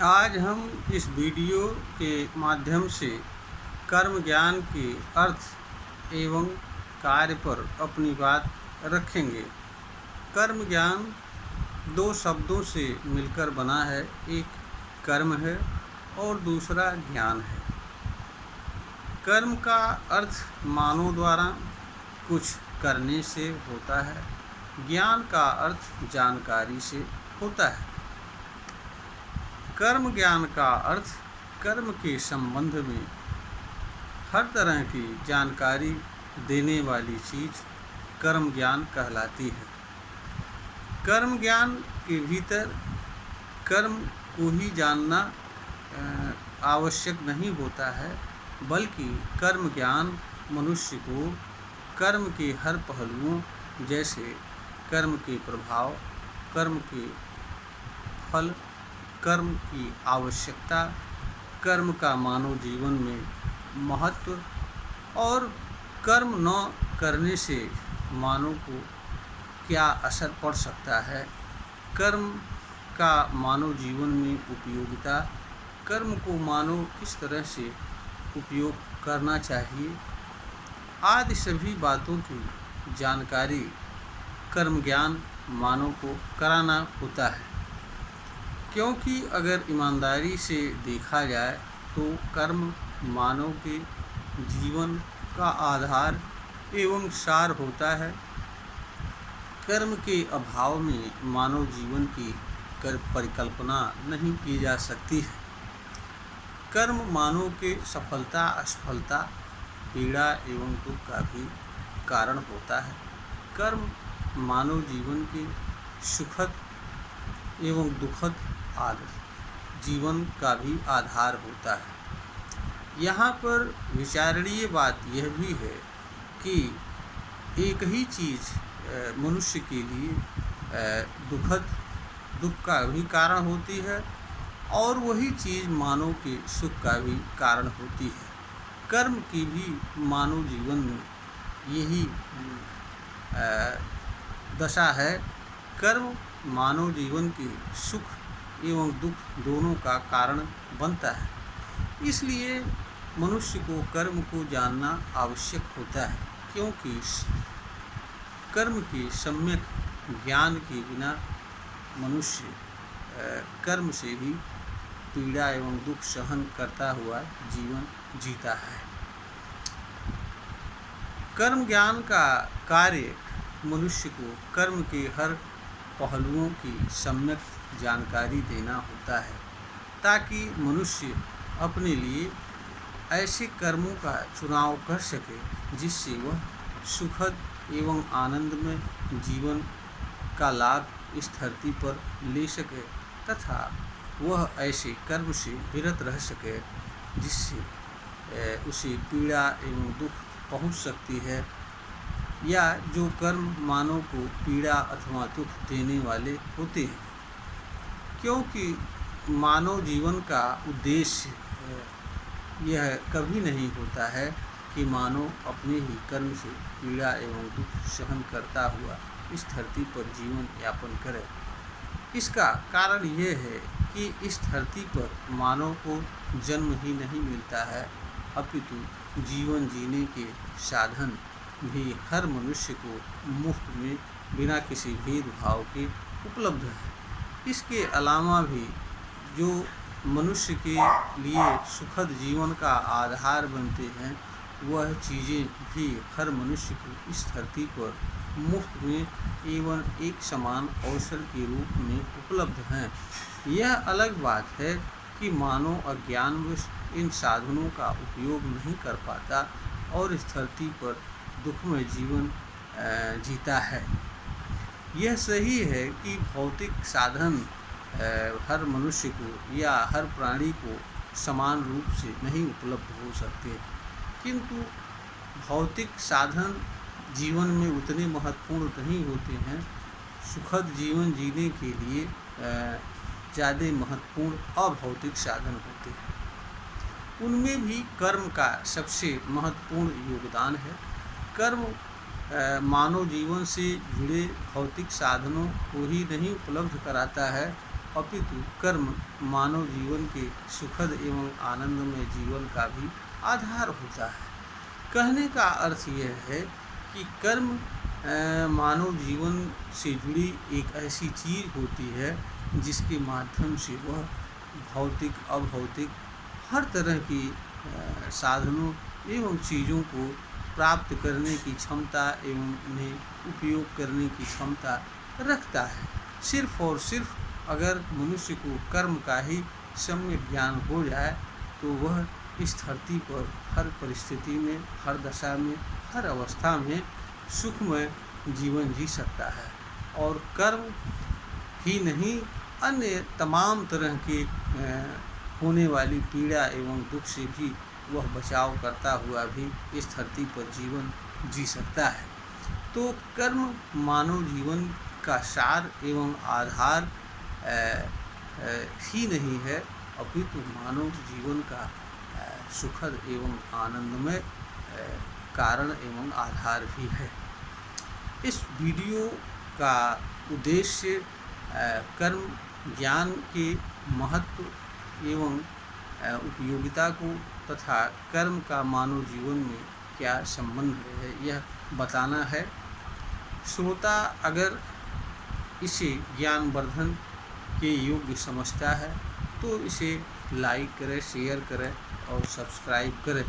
आज हम इस वीडियो के माध्यम से कर्म ज्ञान के अर्थ एवं कार्य पर अपनी बात रखेंगे। कर्म ज्ञान दो शब्दों से मिलकर बना है, एक कर्म है और दूसरा ज्ञान है। कर्म का अर्थ मानव द्वारा कुछ करने से होता है, ज्ञान का अर्थ जानकारी से होता है। कर्म ज्ञान का अर्थ कर्म के संबंध में हर तरह की जानकारी देने वाली चीज़ कर्म ज्ञान कहलाती है। कर्म ज्ञान के भीतर कर्म को ही जानना आवश्यक नहीं होता है, बल्कि कर्म ज्ञान मनुष्य को कर्म के हर पहलुओं जैसे कर्म के प्रभाव, कर्म के फल, कर्म की आवश्यकता, कर्म का मानव जीवन में महत्व और कर्म न करने से मानव को क्या असर पड़ सकता है, कर्म का मानव जीवन में उपयोगिता, कर्म को मानव किस तरह से उपयोग करना चाहिए आदि सभी बातों की जानकारी कर्म ज्ञान मानव को कराना होता है। क्योंकि अगर ईमानदारी से देखा जाए तो कर्म मानव के जीवन का आधार एवं सार होता है। कर्म के अभाव में मानव जीवन की परिकल्पना नहीं की जा सकती है। कर्म मानव के सफलता असफलता, पीड़ा एवं दुख का भी कारण होता है। कर्म मानव जीवन के सुखद एवं दुखद जीवन का भी आधार होता है। यहाँ पर विचारणीय बात यह भी है कि एक ही चीज़ मनुष्य के लिए दुख का भी कारण होती है और वही चीज़ मानव के सुख का भी कारण होती है। कर्म की भी मानव जीवन में यही दशा है। कर्म मानव जीवन के सुख एवं दुख दोनों का कारण बनता है। इसलिए मनुष्य को कर्म को जानना आवश्यक होता है, क्योंकि कर्म के सम्यक ज्ञान के बिना मनुष्य कर्म से ही पीड़ा एवं दुख सहन करता हुआ जीवन जीता है। कर्म ज्ञान का कार्य मनुष्य को कर्म के हर पहलुओं की सम्यक जानकारी देना होता है, ताकि मनुष्य अपने लिए ऐसे कर्मों का चुनाव कर सके जिससे वह सुखद एवं आनंदमय जीवन का लाभ इस धरती पर ले सके तथा वह ऐसे कर्म से विरत रह सके जिससे उसे पीड़ा एवं दुख पहुंच सकती है, या जो कर्म मानव को पीड़ा अथवा दुख देने वाले होते हैं। क्योंकि मानव जीवन का उद्देश्य यह कभी नहीं होता है कि मानव अपने ही कर्म से पीड़ा एवं दुख सहन करता हुआ इस धरती पर जीवन यापन करे। इसका कारण यह है कि इस धरती पर मानव को जन्म ही नहीं मिलता है, अपितु जीवन जीने के साधन भी हर मनुष्य को मुफ्त में बिना किसी भेदभाव के उपलब्ध है। इसके अलावा भी जो मनुष्य के लिए सुखद जीवन का आधार बनते हैं, वह चीज़ें भी हर मनुष्य को इस धरती पर मुफ्त में एवं एक समान अवसर के रूप में उपलब्ध हैं। यह अलग बात है कि मानव अज्ञानवश इन साधनों का उपयोग नहीं कर पाता और इस धरती पर दुखमय जीवन जीता है। यह सही है कि भौतिक साधन हर मनुष्य को या हर प्राणी को समान रूप से नहीं उपलब्ध हो सकते, किंतु भौतिक साधन जीवन में उतने महत्वपूर्ण नहीं होते हैं। सुखद जीवन जीने के लिए ज़्यादा महत्वपूर्ण अभौतिक साधन होते हैं। उनमें भी कर्म का सबसे महत्वपूर्ण योगदान है। कर्म मानव जीवन से जुड़े भौतिक साधनों को ही नहीं उपलब्ध कराता है, अपितु कर्म मानव जीवन के सुखद एवं आनंदमय जीवन का भी आधार होता है। कहने का अर्थ यह है कि कर्म मानव जीवन से जुड़ी एक ऐसी चीज़ होती है जिसके माध्यम से वह भौतिक अभौतिक हर तरह की साधनों एवं चीज़ों को प्राप्त करने की क्षमता एवं उन्हें उपयोग करने की क्षमता रखता है। सिर्फ और सिर्फ अगर मनुष्य को कर्म का ही सम्यक ज्ञान हो जाए तो वह इस धरती पर हर परिस्थिति में, हर दशा में, हर अवस्था में सुखमय जीवन जी सकता है और कर्म ही नहीं अन्य तमाम तरह के होने वाली पीड़ा एवं दुख से भी वह बचाव करता हुआ भी इस धरती पर जीवन जी सकता है। तो कर्म मानव जीवन का सार एवं आधार ही नहीं है अपितु मानव जीवन का सुखद एवं आनंदमय कारण एवं आधार भी है। इस वीडियो का उद्देश्य कर्म ज्ञान के महत्व एवं उपयोगिता को तथा कर्म का मानव जीवन में क्या संबंध है यह बताना है। श्रोता अगर इसे ज्ञानवर्धन के योग्य समझता है तो इसे लाइक करें, शेयर करें और सब्सक्राइब करें।